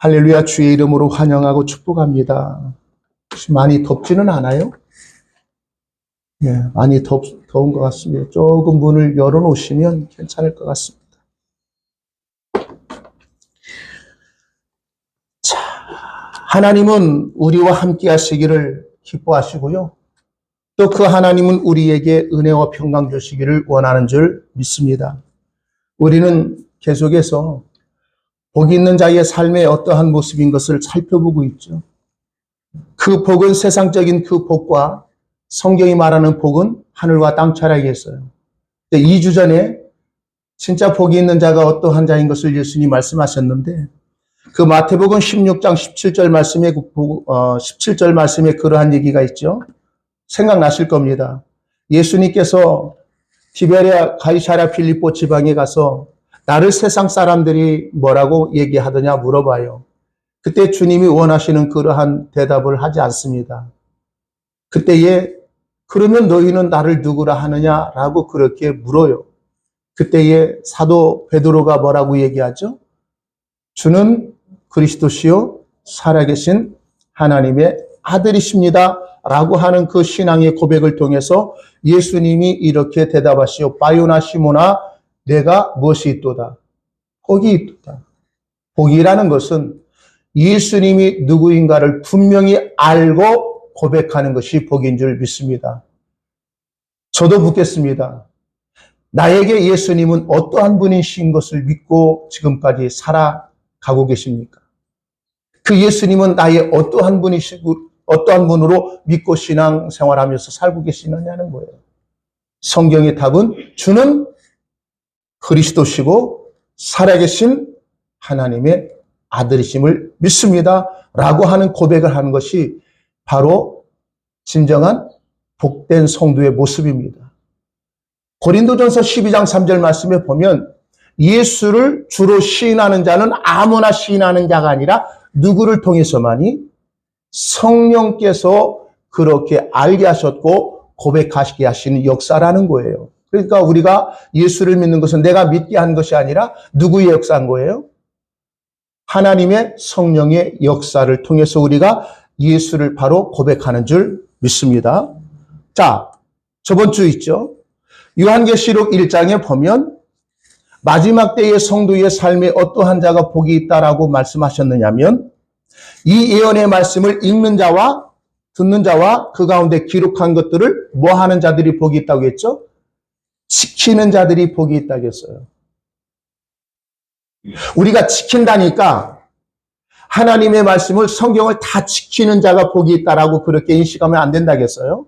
할렐루야, 주의 이름으로 환영하고 축복합니다. 혹시 많이 덥지는 않아요? 예, 많이 더운 것 같습니다. 조금 문을 열어놓으시면 괜찮을 것 같습니다. 자, 하나님은 우리와 함께 하시기를 기뻐하시고요. 또 그 하나님은 우리에게 은혜와 평강 주시기를 원하는 줄 믿습니다. 우리는 계속해서 복 있는 자의 삶의 어떠한 모습인 것을 살펴보고 있죠. 그 복은 세상적인 그 복과 성경이 말하는 복은 하늘과 땅 차이가 있어요. 2주 전에 진짜 복이 있는 자가 어떠한 자인 것을 예수님이 말씀하셨는데 그 마태복음 16장 17절 말씀에 그러한 얘기가 있죠. 생각나실 겁니다. 예수님께서 디베랴 가이사랴 필리포 지방에 가서 나를 세상 사람들이 뭐라고 얘기하더냐 물어봐요. 그때 주님이 원하시는 그러한 대답을 하지 않습니다. 그때에 그러면 너희는 나를 누구라 하느냐라고 그렇게 물어요. 그때에 사도 베드로가 뭐라고 얘기하죠? 주는 그리스도시요 살아계신 하나님의 아들이십니다 라고 하는 그 신앙의 고백을 통해서 예수님이 이렇게 대답하시오. 바요나 시모나 내가 무엇이 있도다? 복이 있도다. 복이라는 것은 예수님이 누구인가를 분명히 알고 고백하는 것이 복인 줄 믿습니다. 저도 묻겠습니다. 나에게 예수님은 어떠한 분이신 것을 믿고 지금까지 살아가고 계십니까? 그 예수님은 나의 어떠한 분이시고 어떠한 분으로 믿고 신앙생활하면서 살고 계시느냐는 거예요. 성경의 답은 주는 그리스도시고 살아계신 하나님의 아들이심을 믿습니다 라고 하는 고백을 하는 것이 바로 진정한 복된 성도의 모습입니다. 고린도전서 12장 3절 말씀에 보면 예수를 주로 시인하는 자는 아무나 시인하는 자가 아니라 누구를 통해서만이 성령께서 그렇게 알게 하셨고 고백하시게 하시는 역사라는 거예요. 그러니까 우리가 예수를 믿는 것은 내가 믿게 한 것이 아니라 누구의 역사인 거예요? 하나님의 성령의 역사를 통해서 우리가 예수를 바로 고백하는 줄 믿습니다. 자, 저번 주 있죠? 요한계시록 1장에 보면 마지막 때의 성도의 삶에 어떠한 자가 복이 있다라고 말씀하셨느냐면 이 예언의 말씀을 읽는 자와 듣는 자와 그 가운데 기록한 것들을 뭐 하는 자들이 복이 있다고 했죠? 지키는 자들이 복이 있다고 했어요. 우리가 지킨다니까 하나님의 말씀을 성경을 다 지키는 자가 복이 있다라고 그렇게 인식하면 안 된다고 했어요.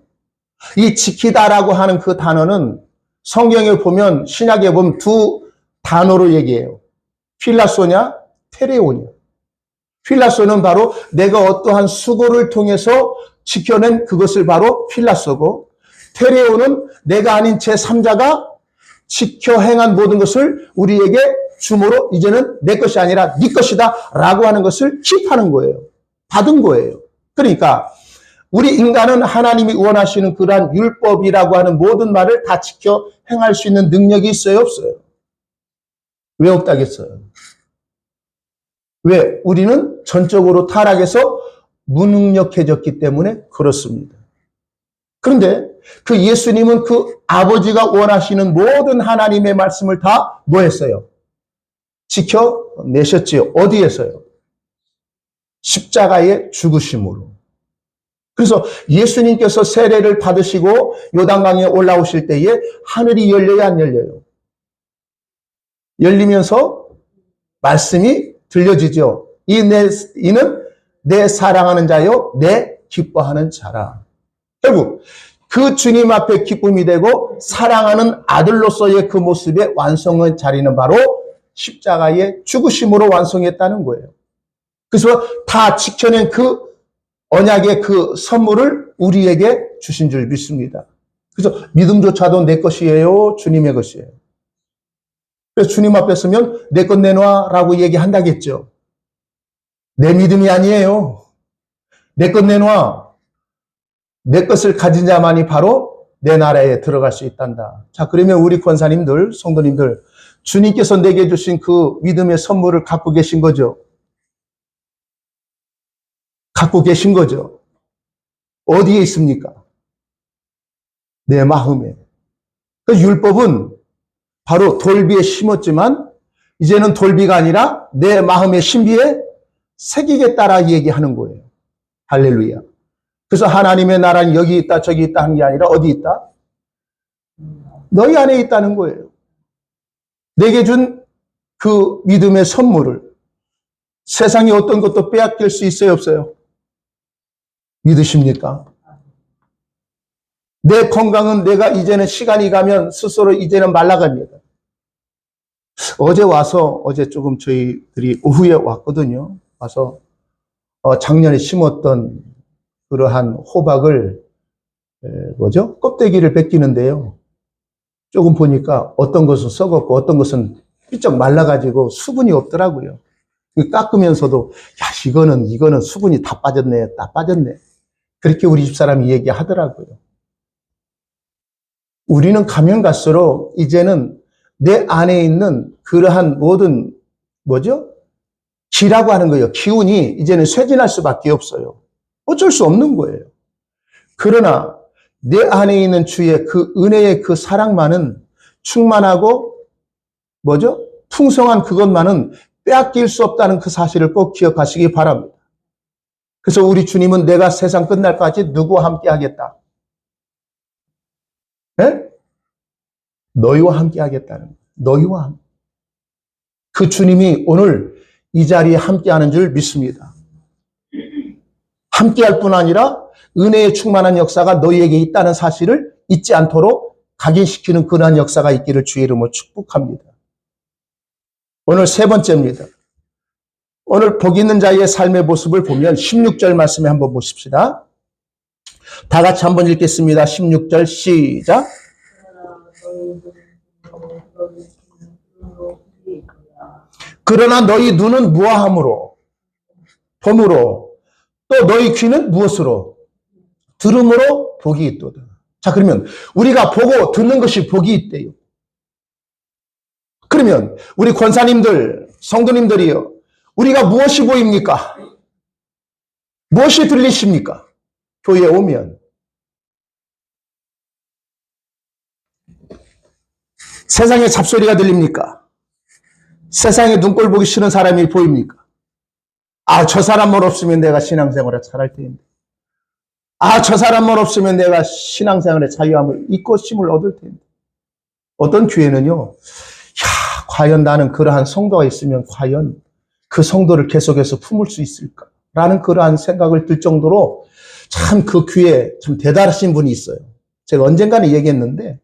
이 지키다라고 하는 그 단어는 성경에 보면 신약에 보면 두 단어로 얘기해요. 필라소냐 테레오냐. 필라소는 바로 내가 어떠한 수고를 통해서 지켜낸 그것을 바로 필라소고 테레오는 내가 아닌 제3자가 지켜 행한 모든 것을 우리에게 주므로 이제는 내 것이 아니라 네 것이다 라고 하는 것을 킵하는 거예요. 받은 거예요. 그러니까 우리 인간은 하나님이 원하시는 그러한 율법이라고 하는 모든 말을 다 지켜 행할 수 있는 능력이 있어요? 없어요? 왜 없다겠어요? 왜? 우리는 전적으로 타락해서 무능력해졌기 때문에 그렇습니다. 그런데 그 예수님은 그 아버지가 원하시는 모든 하나님의 말씀을 다 뭐 했어요? 지켜내셨지요. 어디에서요? 십자가의 죽으심으로. 그래서 예수님께서 세례를 받으시고 요단강에 올라오실 때에 하늘이 열려요, 안 열려요? 열리면서 말씀이 들려지죠. 이는 내 사랑하는 자요, 내 기뻐하는 자라. 결국 그 주님 앞에 기쁨이 되고 사랑하는 아들로서의 그 모습의 완성의 자리는 바로 십자가의 죽으심으로 완성했다는 거예요. 그래서 다 지켜낸 그 언약의 그 선물을 우리에게 주신 줄 믿습니다. 그래서 믿음조차도 내 것이에요, 주님의 것이에요. 그래서 주님 앞에 서면 내 것 내놔라고 얘기한다겠죠. 내 믿음이 아니에요. 내 것 내놔. 내 것을 가진 자만이 바로 내 나라에 들어갈 수 있단다. 자, 그러면 우리 권사님들, 성도님들, 주님께서 내게 주신 그 믿음의 선물을 갖고 계신 거죠. 갖고 계신 거죠. 어디에 있습니까? 내 마음에. 그 율법은 바로 돌비에 심었지만 이제는 돌비가 아니라 내 마음의 신비에 새기겠다라 얘기하는 거예요. 할렐루야. 그래서 하나님의 나라는 여기 있다 저기 있다 하는 게 아니라 어디 있다? 너희 안에 있다는 거예요. 내게 준 그 믿음의 선물을 세상에 어떤 것도 빼앗길 수 있어요 없어요? 믿으십니까? 내 건강은 내가 이제는 시간이 가면 스스로 이제는 말라갑니다. 어제 조금 저희들이 오후에 왔거든요. 와서 작년에 심었던 그러한 호박을 껍데기를 벗기는데요. 조금 보니까 어떤 것은 썩었고 어떤 것은 삐쩍 말라가지고 수분이 없더라고요. 깎으면서도 야 이거는 수분이 다 빠졌네. 그렇게 우리 집사람이 얘기하더라고요. 우리는 가면 갈수록 이제는 내 안에 있는 그러한 모든 기라고 하는 거예요. 기운이 이제는 쇠진할 수밖에 없어요. 어쩔 수 없는 거예요. 그러나 내 안에 있는 주의 그 은혜의 그 사랑만은 충만하고 풍성한 그것만은 빼앗길 수 없다는 그 사실을 꼭 기억하시기 바랍니다. 그래서 우리 주님은 내가 세상 끝날까지 누구와 함께 하겠다? 네? 너희와 함께 하겠다는 거예요. 너희와 함께. 그 주님이 오늘 이 자리에 함께 하는 줄 믿습니다. 함께 할 뿐 아니라 은혜의 충만한 역사가 너희에게 있다는 사실을 잊지 않도록 각인시키는 그러한 역사가 있기를 주의 이름으로 축복합니다. 오늘 세 번째입니다. 오늘 복 있는 자의 삶의 모습을 보면 16절 말씀에 한번 보십시다. 다 같이 한번 읽겠습니다. 16절 시작. 그러나 너희 눈은 무화함으로 봄으로 또 너희 귀는 무엇으로? 들음으로 복이 있도다. 자, 그러면 우리가 보고 듣는 것이 복이 있대요. 그러면 우리 권사님들, 성도님들이요. 우리가 무엇이 보입니까? 무엇이 들리십니까? 교회에 오면. 세상에 잡소리가 들립니까? 세상에 눈꼴 보기 싫은 사람이 보입니까? 아, 저 사람만 없으면 내가 신앙생활을 잘할 텐데. 아, 저 사람만 없으면 내가 신앙생활의 자유함을 잊고 힘을 얻을 텐데. 어떤 교회는요, 과연 나는 그러한 성도가 있으면 과연 그 성도를 계속해서 품을 수 있을까? 라는 그러한 생각을 들 정도로 참 그 교회에 참 대단하신 분이 있어요. 제가 언젠가는 얘기했는데,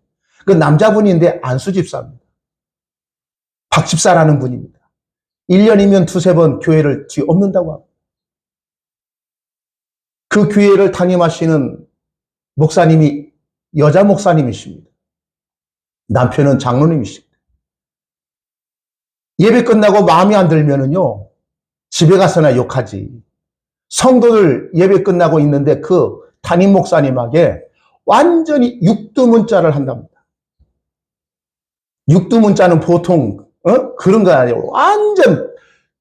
그 남자분인데 안수 집사입니다. 박 집사라는 분입니다. 1년이면 두세 번 교회를 뒤엎는다고 합니다. 그 교회를 담임하시는 목사님이 여자 목사님이십니다. 남편은 장로님이십니다. 예배 끝나고 마음에 안 들면은요, 집에 가서나 욕하지. 성도들 예배 끝나고 있는데 그 담임 목사님에게 완전히 육두문자를 한답니다. 육두문자는 보통 그런 거 아니에요. 완전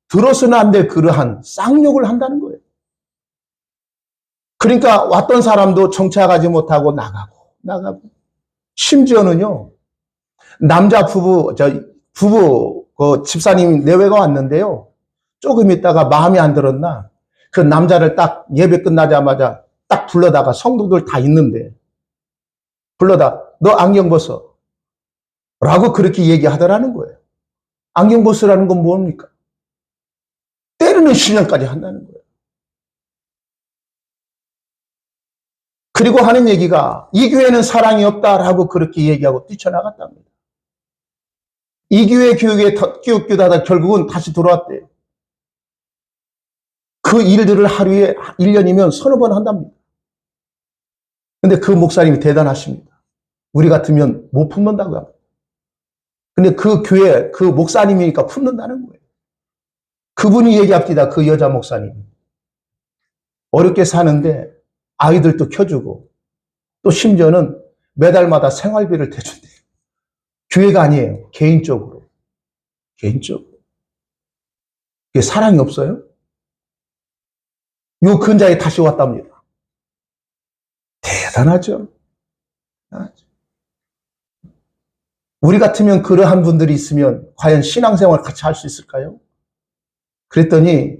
들어서는 안 될 그러한 쌍욕을 한다는 거예요. 그러니까 왔던 사람도 정착하지 못하고 나가고 심지어는요, 남자 부부 그 집사님 내외가 왔는데요, 조금 있다가 마음에 안 들었나 그 남자를 딱 예배 끝나자마자 딱 불러다가 성도들 다 있는데 불러다 너 안경 벗어 라고 그렇게 얘기하더라는 거예요. 안경 벗으라는 건 뭡니까? 때리는 신령까지 한다는 거예요. 그리고 하는 얘기가 이 교회는 사랑이 없다라고 그렇게 얘기하고 뛰쳐나갔답니다. 이 교회 교육에 끼웃끼웃하다 결국은 다시 돌아왔대요. 그 일들을 하루에 1년이면 서너 번 한답니다. 근데 그 목사님이 대단하십니다. 우리 같으면 못 품는다고 합니다. 근데 그 교회 그 목사님이니까 품는다는 거예요. 그분이 얘기합니다. 그 여자 목사님. 어렵게 사는데 아이들도 켜주고 또 심지어는 매달마다 생활비를 대준대요. 교회가 아니에요. 개인적으로. 개인적으로. 그게 사랑이 없어요? 요 근자에 다시 왔답니다. 대단하죠? 우리 같으면 그러한 분들이 있으면 과연 신앙생활 같이 할 수 있을까요? 그랬더니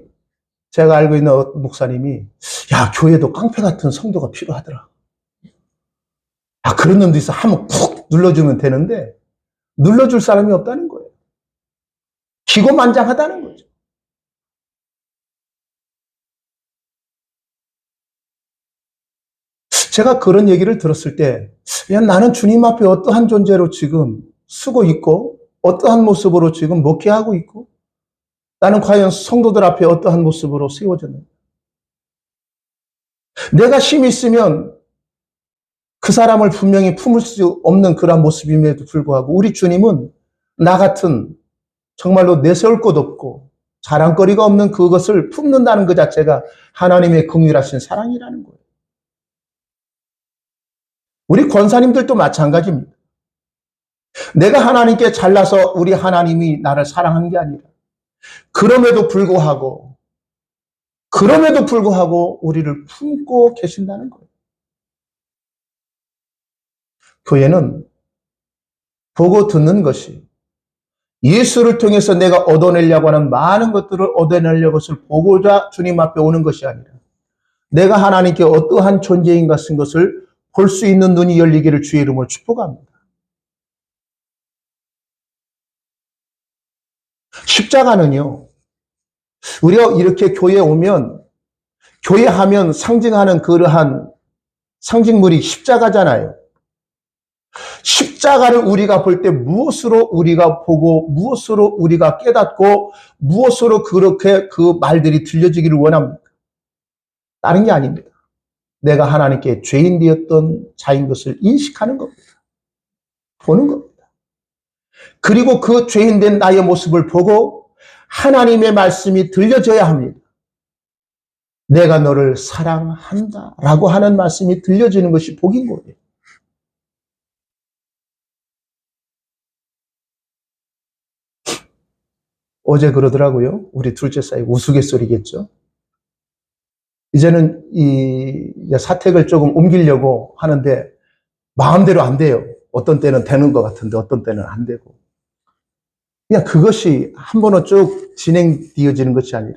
제가 알고 있는 목사님이 야, 교회도 깡패 같은 성도가 필요하더라. 아, 그런 놈도 있어. 한번 푹 눌러주면 되는데 눌러줄 사람이 없다는 거예요. 기고만장하다는 거죠. 제가 그런 얘기를 들었을 때 야, 나는 주님 앞에 어떠한 존재로 지금 쓰고 있고 어떠한 모습으로 지금 목회하고 있고 나는 과연 성도들 앞에 어떠한 모습으로 세워졌는가. 내가 힘이 있으면 그 사람을 분명히 품을 수 없는 그런 모습임에도 불구하고 우리 주님은 나 같은 정말로 내세울 것 없고 자랑거리가 없는 그것을 품는다는 것 자체가 하나님의 긍휼하신 사랑이라는 거예요. 우리 권사님들도 마찬가지입니다. 내가 하나님께 잘나서 우리 하나님이 나를 사랑한 게 아니라 그럼에도 불구하고 우리를 품고 계신다는 거예요. 교회는 보고 듣는 것이 예수를 통해서 내가 얻어내려고 하는 많은 것들을 얻어내려고 것을 보고자 주님 앞에 오는 것이 아니라 내가 하나님께 어떠한 존재인 것을 볼 수 있는 눈이 열리기를 주의 이름으로 축복합니다. 십자가는요, 우리가 이렇게 교회에 오면 교회 하면 상징하는 그러한 상징물이 십자가잖아요. 십자가를 우리가 볼 때 무엇으로 우리가 보고 무엇으로 우리가 깨닫고 무엇으로 그렇게 그 말들이 들려지기를 원합니까? 다른 게 아닙니다. 내가 하나님께 죄인 되었던 자인 것을 인식하는 겁니다. 보는 겁니다. 그리고 그 죄인 된 나의 모습을 보고 하나님의 말씀이 들려져야 합니다. 내가 너를 사랑한다 라고 하는 말씀이 들려지는 것이 복인 거예요. 어제 그러더라고요. 우리 둘째 사이 우스갯소리겠죠. 이제는 이 사택을 조금 옮기려고 하는데 마음대로 안 돼요. 어떤 때는 되는 것 같은데 어떤 때는 안 되고. 그냥 그것이 한 번은 쭉 진행되어지는 것이 아니라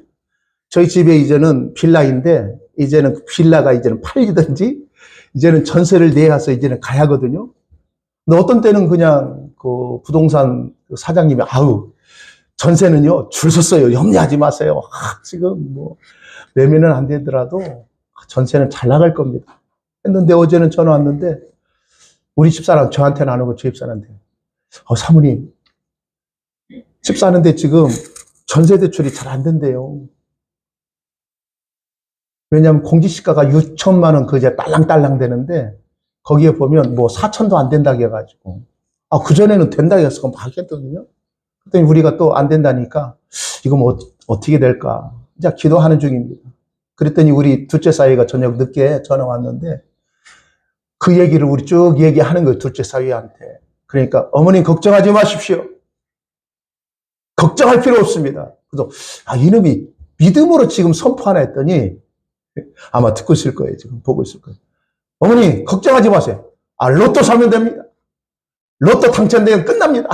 저희 집에 이제는 빌라인데 이제는 그 빌라가 이제는 팔리든지 이제는 전세를 내야서 이제는 가야 하거든요. 근데 어떤 때는 그냥 그 부동산 사장님이 아우 전세는요 줄 섰어요. 염려하지 마세요. 지금 뭐 매매는 안 되더라도 전세는 잘 나갈 겁니다. 했는데 어제는 전화 왔는데 우리 집사람 저한테는 안 오고 제 집사람한테 사모님 집 사는데 지금 전세 대출이 잘 안 된대요. 왜냐하면 공시지가가 6천만 원 그제 딸랑딸랑 되는데 거기에 보면 뭐 4천도 안 된다고 해가지고 그전에는 된다고 해서 그럼 받겠거든요. 그랬더니 우리가 또 안 된다니까 이거 뭐 어떻게 될까 이제 기도하는 중입니다. 그랬더니 우리 둘째 사위가 저녁 늦게 전화 왔는데 그 얘기를 우리 쭉 얘기하는 거예요. 둘째 사위한테. 그러니까 어머님 걱정하지 마십시오. 걱정할 필요 없습니다. 그래서 이놈이 믿음으로 지금 선포하나 했더니 아마 듣고 있을 거예요. 지금 보고 있을 거예요. 어머니 걱정하지 마세요. 로또 사면 됩니다. 로또 당첨되면 끝납니다.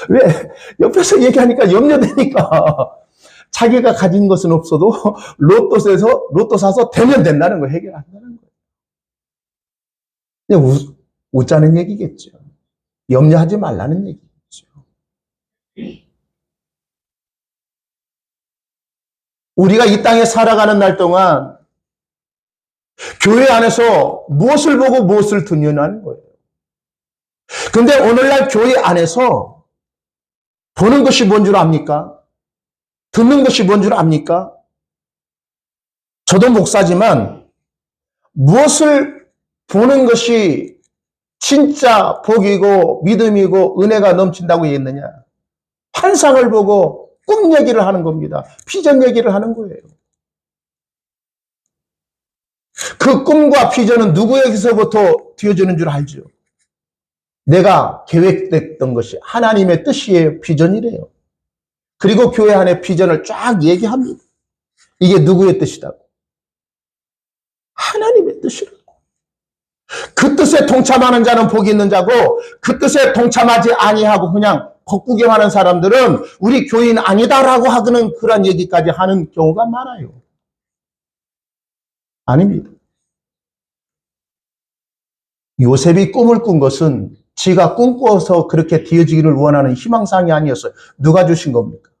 왜? 옆에서 얘기하니까 염려되니까 자기가 가진 것은 없어도 로또 사서 되면 된다는 거 해결한다는 거예요. 그냥 웃자는 얘기겠죠. 염려하지 말라는 얘기겠죠. 우리가 이 땅에 살아가는 날 동안 교회 안에서 무엇을 보고 무엇을 듣느냐는 거예요. 근데 오늘날 교회 안에서 보는 것이 뭔 줄 압니까? 듣는 것이 뭔 줄 압니까? 저도 목사지만 무엇을 보는 것이 진짜 복이고 믿음이고 은혜가 넘친다고 했느냐? 환상을 보고 꿈 얘기를 하는 겁니다. 비전 얘기를 하는 거예요. 그 꿈과 비전은 누구에게서부터 되어지는 줄 알죠? 내가 계획됐던 것이 하나님의 뜻이에요. 비전이래요. 그리고 교회 안에 비전을 쫙 얘기합니다. 이게 누구의 뜻이다고? 하나님의 뜻이라고. 그 뜻에 동참하는 자는 복이 있는 자고 그 뜻에 동참하지 아니하고 그냥 겉구경하는 사람들은 우리 교인 아니다라고 하고는 그런 얘기까지 하는 경우가 많아요. 아닙니다. 요셉이 꿈을 꾼 것은 지가 꿈꿔서 그렇게 되어지기를 원하는 희망상이 아니었어요. 누가 주신 겁니까?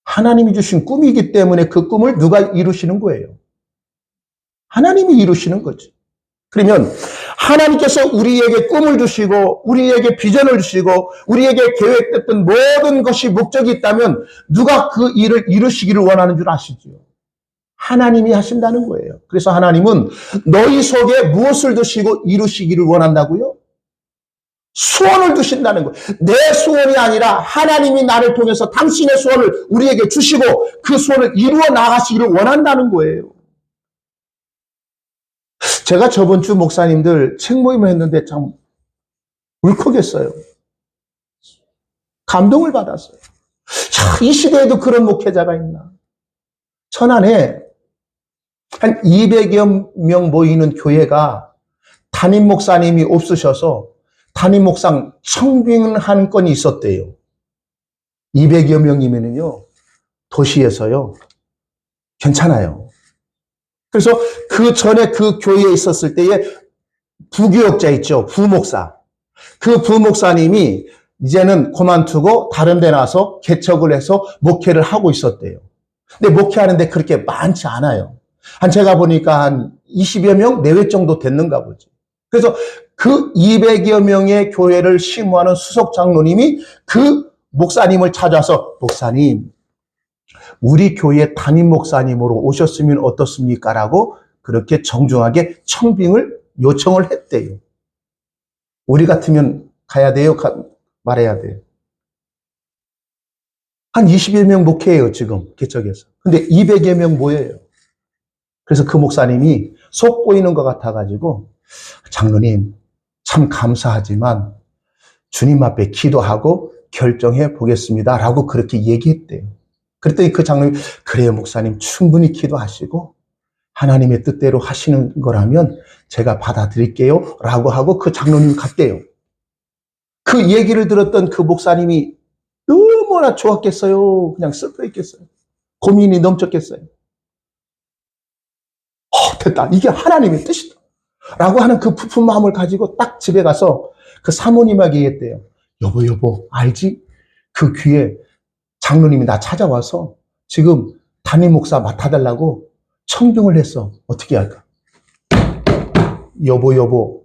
하나님이 주신 꿈이기 때문에 그 꿈을 누가 이루시는 거예요? 하나님이 이루시는 거지. 그러면 하나님께서 우리에게 꿈을 주시고 우리에게 비전을 주시고 우리에게 계획됐던 모든 것이 목적이 있다면 누가 그 일을 이루시기를 원하는 줄 아시죠? 하나님이 하신다는 거예요. 그래서 하나님은 너희 속에 무엇을 두시고 이루시기를 원한다고요? 소원을 두신다는 거예요. 내 소원이 아니라 하나님이 나를 통해서 당신의 소원을 우리에게 주시고 그 소원을 이루어 나가시기를 원한다는 거예요. 제가 저번 주 목사님들 책 모임을 했는데 참 울컥했어요. 감동을 받았어요. 참, 이 시대에도 그런 목회자가 있나. 천안에 한 200여 명 모이는 교회가 담임 목사님이 없으셔서 담임 목상 청빙한 건이 있었대요. 200여 명이면요 도시에서요 괜찮아요. 그래서 그 전에 그 교회에 있었을 때에 부교역자 있죠. 부목사. 그 부목사님이 이제는 그만두고 다른 데 나서 개척을 해서 목회를 하고 있었대요. 근데 목회하는데 그렇게 많지 않아요. 제가 보니까 한 20여 명 내외 정도 됐는가 보죠. 그래서 그 200여 명의 교회를 심무하는 수석 장로님이 그 목사님을 찾아서 목사님, 우리 교회 담임 목사님으로 오셨으면 어떻습니까? 라고 그렇게 정중하게 청빙을 요청을 했대요. 우리 같으면 가야 돼요? 말해야 돼요? 한 20여 명 목회해요, 지금 개척해서. 근데 200여 명 모여요. 그래서 그 목사님이 속 보이는 것 같아가지고 장로님 참 감사하지만 주님 앞에 기도하고 결정해 보겠습니다. 라고 그렇게 얘기했대요. 그랬더니 그 장로님이 그래요 목사님 충분히 기도하시고 하나님의 뜻대로 하시는 거라면 제가 받아들일게요. 라고 하고 그 장로님이 갔대요. 그 얘기를 들었던 그 목사님이 얼마나 좋았겠어요. 그냥 슬퍼했겠어요. 고민이 넘쳤겠어요. 됐다. 이게 하나님의 뜻이다. 라고 하는 그 부푼 마음을 가지고 딱 집에 가서 그 사모님에게 얘기했대요. 여보, 알지? 그 귀에 장로님이 나 찾아와서 지금 담임 목사 맡아달라고 청빙을 했어. 어떻게 할까? 여보,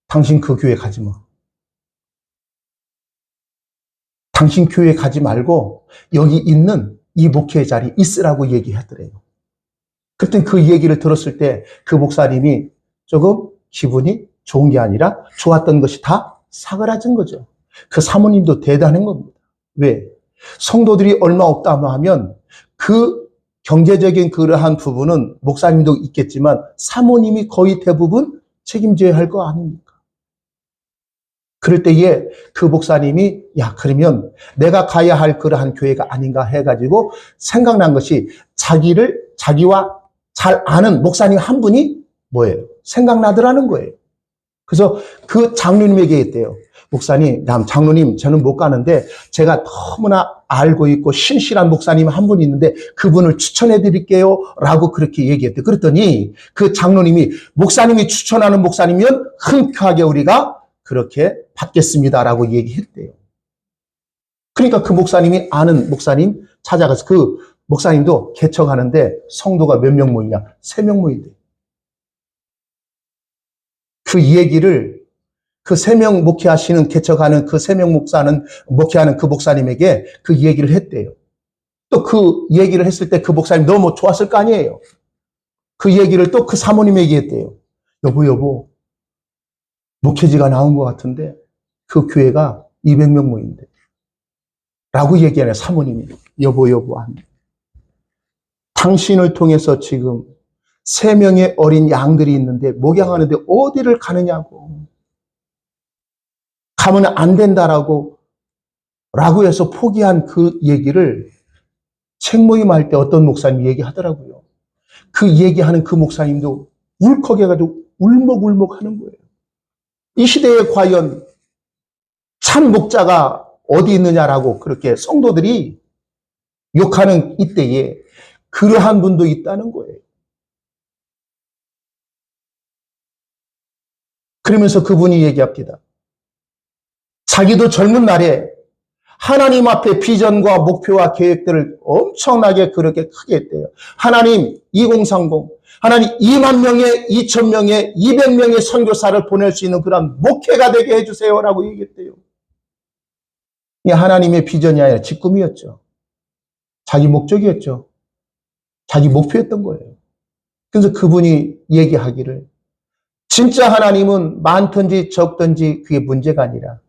당신 그 교회 가지 마. 당신 교회 가지 말고 여기 있는 이 목회 자리 있으라고 얘기하더래요. 그때 그 얘기를 들었을 때 그 목사님이 조금 기분이 좋은 게 아니라 좋았던 것이 다 사그라진 거죠. 그 사모님도 대단한 겁니다. 왜? 성도들이 얼마 없다 하면 그 경제적인 그러한 부분은 목사님도 있겠지만 사모님이 거의 대부분 책임져야 할 거 아닙니까? 그럴 때에 그 목사님이 그러면 내가 가야 할 그러한 교회가 아닌가 해가지고 생각난 것이 자기와 잘 아는 목사님 한 분이 뭐예요? 생각나더라는 거예요. 그래서 그 장로님에게 했대요. 목사님, 장로님, 저는 못 가는데 제가 너무나 알고 있고 신실한 목사님 한 분이 있는데 그분을 추천해 드릴게요. 라고 그렇게 얘기했대요. 그랬더니 그 장로님이 목사님이 추천하는 목사님이면 흔쾌하게 우리가 그렇게 받겠습니다. 라고 얘기했대요. 그러니까 그 목사님이 아는 목사님 찾아가서 그 목사님도 개척하는데 성도가 몇 명 모이냐? 3명 모인대. 그 얘기를 그 3명 목회하시는 개척하는 그 3명 목사는 목회하는 그 목사님에게 그 얘기를 했대요. 또 그 얘기를 했을 때 그 목사님 너무 좋았을 거 아니에요. 그 얘기를 또 그 사모님에게 했대요. 여보, 목회지가 나온 것 같은데 그 교회가 200명 모인대. 라고 얘기하네, 사모님이. 여보, 하네. 당신을 통해서 지금 3명의 어린 양들이 있는데 목양하는데 어디를 가느냐고. 가면 안 된다라고. 3명 목회하시는 개척하는 그 3명 목사는 목회하는 그 목사님에게 그 얘기를 했대요. 또 그 얘기를 했을 때 그 목사님 너무 좋았을 거 아니에요. 그 얘기를 또 그 사모님에게 했대요. 여보, 목회지가 나온 것 같은데 그 교회가 200명 모인대. 라고 얘기하네, 사모님이. 여보, 하네. 당신을 통해서 지금 3명의 어린 양들이 있는데 목양하는데 어디를 가느냐고. 라고 해서 포기한 그 얘기를 책 모임할 때 어떤 목사님이 얘기하더라고요. 그 얘기하는 그 목사님도 울컥해가지고 울먹울먹 하는 거예요. 이 시대에 과연 참 목자가 어디 있느냐라고 그렇게 성도들이 욕하는 이때에 그러한 분도 있다는 거예요. 그러면서 그분이 얘기합니다. 자기도 젊은 날에 하나님 앞에 비전과 목표와 계획들을 엄청나게 그렇게 크게 했대요. 하나님 2030, 하나님 2만 명의, 2천 명의, 200명의 선교사를 보낼 수 있는 그런 목회가 되게 해주세요라고 얘기했대요. 이게 하나님의 비전이 아니라 직꿈이었죠. 자기 목적이었죠. 자기 목표였던 거예요. 그래서 그분이 얘기하기를 진짜 하나님은 많든지 적든지 그게 문제가 아니라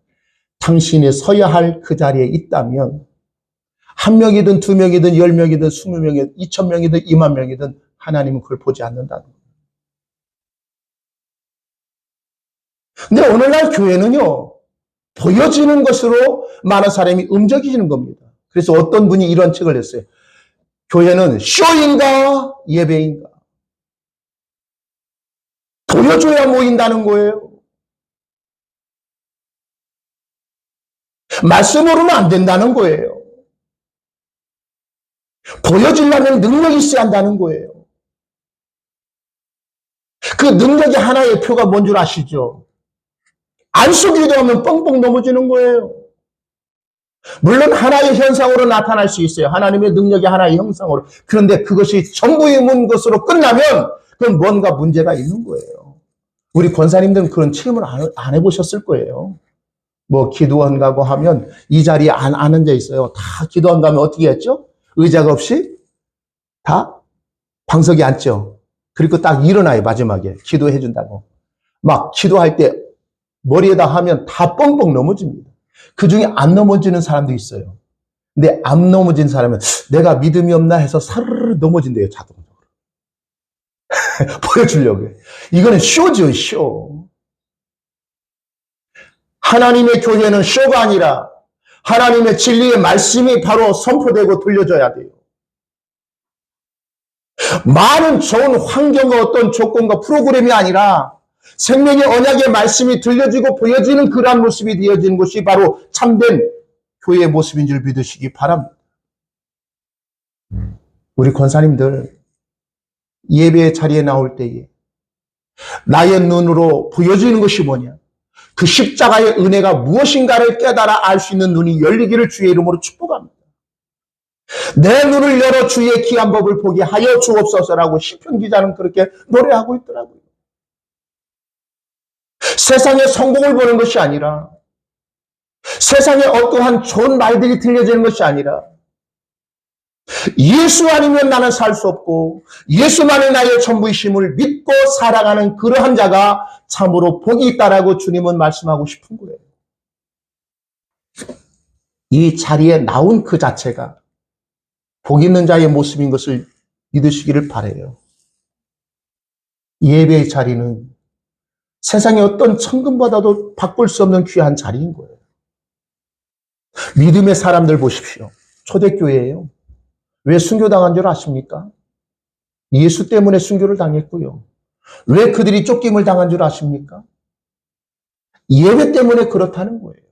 당신이 서야 할 그 자리에 있다면 한 명이든 두 명이든 10명이든 20명이든 2,000명이든 2만 명이든 하나님은 그걸 보지 않는다는 거예요. 근데 오늘날 교회는요, 보여지는 것으로 많은 사람이 움직이는 겁니다. 그래서 어떤 분이 이런 책을 냈어요. 교회는 쇼인가 예배인가? 보여줘야 모인다는 거예요. 말씀으로는 안 된다는 거예요. 보여주려면 능력이 있어야 한다는 거예요. 그 능력의 하나의 표가 뭔 줄 아시죠? 안 속이기도 하면 뻥뻥 넘어지는 거예요. 물론 하나의 현상으로 나타날 수 있어요. 하나님의 능력이 하나의 형상으로. 그런데 그것이 전부의 것으로 끝나면 그건 뭔가 문제가 있는 거예요. 우리 권사님들은 그런 체험을 안 해보셨을 거예요. 뭐 기도원 가고 하면 이 자리에 안 앉아 있어요. 다 기도원 가면 어떻게 했죠? 의자가 없이 다 방석에 앉죠. 그리고 딱 일어나요. 마지막에 기도해 준다고. 막 기도할 때 머리에다 하면 다 뻥뻥 넘어집니다. 그중에 안 넘어지는 사람도 있어요. 근데 안 넘어진 사람은 내가 믿음이 없나 해서 사르르 넘어진대요. 자동적으로. 보여주려고 해요. 이거는 쇼죠. 쇼. 하나님의 교회는 쇼가 아니라 하나님의 진리의 말씀이 바로 선포되고 들려져야 돼요. 많은 좋은 환경과 어떤 조건과 프로그램이 아니라 생명의 언약의 말씀이 들려지고 보여지는 그러한 모습이 되어지는 것이 바로 참된 교회의 모습인 줄 믿으시기 바랍니다. 우리 권사님들 예배의 자리에 나올 때에 나의 눈으로 보여지는 것이 뭐냐? 그 십자가의 은혜가 무엇인가를 깨달아 알 수 있는 눈이 열리기를 주의 이름으로 축복합니다. 내 눈을 열어 주의 귀한 법을 보게 하여 주옵소서라고 시편 기자는 그렇게 노래하고 있더라고요. 세상의 성공을 보는 것이 아니라 세상에 어떠한 좋은 말들이 들려지는 것이 아니라 예수 아니면 나는 살 수 없고 예수만이 나의 전부이심을 믿고 살아가는 그러한 자가 참으로 복이 있다라고 주님은 말씀하고 싶은 거예요. 이 자리에 나온 그 자체가 복 있는 자의 모습인 것을 믿으시기를 바라요. 예배의 자리는 세상의 어떤 천금보다도 바꿀 수 없는 귀한 자리인 거예요. 믿음의 사람들 보십시오. 초대교회예요. 왜 순교당한 줄 아십니까? 예수 때문에 순교를 당했고요. 왜 그들이 쫓김을 당한 줄 아십니까? 예배 때문에 그렇다는 거예요.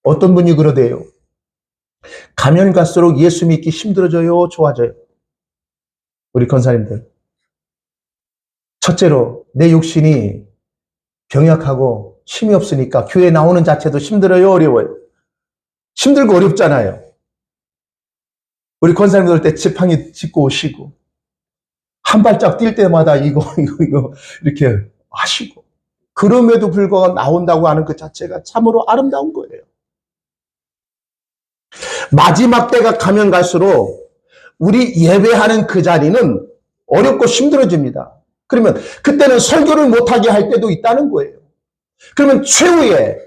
어떤 분이 그러대요. 가면 갈수록 예수 믿기 힘들어져요, 좋아져요? 우리 권사님들. 첫째로 내 육신이 병약하고 힘이 없으니까 교회 나오는 자체도 힘들어요, 어려워요? 힘들고 어렵잖아요. 우리 권사님들 올 때 지팡이 짚고 오시고 한 발짝 뛸 때마다 이거 이렇게 하시고 그럼에도 불구하고 나온다고 하는 그 자체가 참으로 아름다운 거예요. 마지막 때가 가면 갈수록 우리 예배하는 그 자리는 어렵고 힘들어집니다. 그러면 그때는 설교를 못하게 할 때도 있다는 거예요. 그러면 최후의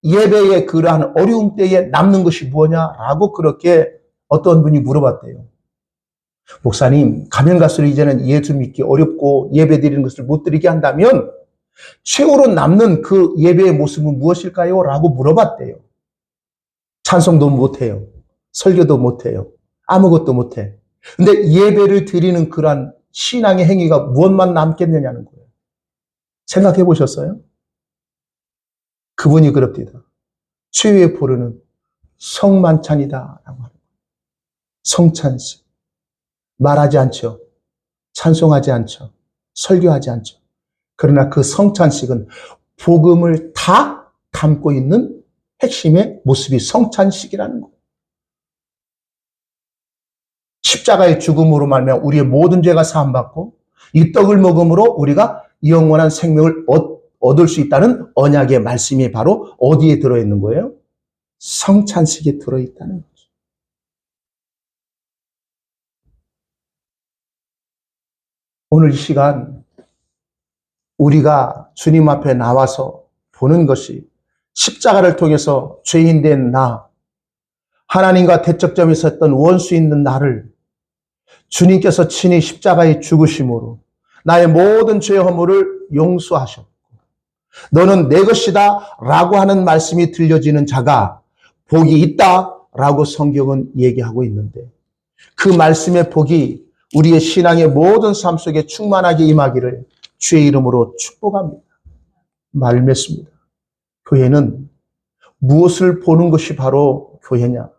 예배의 그러한 어려움 때에 남는 것이 뭐냐라고 그렇게 어떤 분이 물어봤대요. 목사님, 가면 갈수록 이제는 예수 믿기 어렵고 예배 드리는 것을 못 드리게 한다면 최후로 남는 그 예배의 모습은 무엇일까요? 라고 물어봤대요. 찬송도 못해요. 설교도 못해요. 아무것도 못해. 근데 예배를 드리는 그러한 신앙의 행위가 무엇만 남겠느냐는 거예요. 생각해 보셨어요? 그분이 그럽니다. 최후의 포로는 성만찬이다라고 하는 거예요. 성찬식. 말하지 않죠. 찬송하지 않죠. 설교하지 않죠. 그러나 그 성찬식은 복음을 다 담고 있는 핵심의 모습이 성찬식이라는 거예요. 십자가의 죽음으로 말미암아 우리의 모든 죄가 사함받고 이 떡을 먹음으로 우리가 영원한 생명을 얻을 수 있다는 언약의 말씀이 바로 어디에 들어있는 거예요? 성찬식에 들어있다는 거죠. 오늘 이 시간 우리가 주님 앞에 나와서 보는 것이 십자가를 통해서 죄인된 나, 하나님과 대척점에 섰던 원수 있는 나를 주님께서 친히 십자가에 죽으심으로 나의 모든 죄 허물을 용서하셨고 너는 내 것이다 라고 하는 말씀이 들려지는 자가 복이 있다 라고 성경은 얘기하고 있는데 그 말씀의 복이 우리의 신앙의 모든 삶 속에 충만하게 임하기를 주의 이름으로 축복합니다. 말 맺습니다. 교회는 무엇을 보는 것이 바로 교회냐?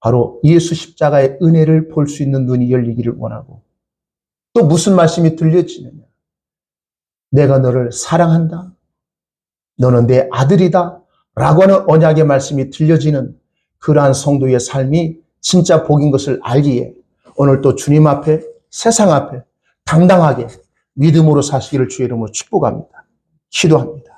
바로 예수 십자가의 은혜를 볼 수 있는 눈이 열리기를 원하고 또 무슨 말씀이 들려지느냐? 내가 너를 사랑한다. 너는 내 아들이다. 라고 하는 언약의 말씀이 들려지는 그러한 성도의 삶이 진짜 복인 것을 알기에 오늘 또 주님 앞에 세상 앞에 당당하게 믿음으로 사시기를 주의 이름으로 축복합니다. 기도합니다.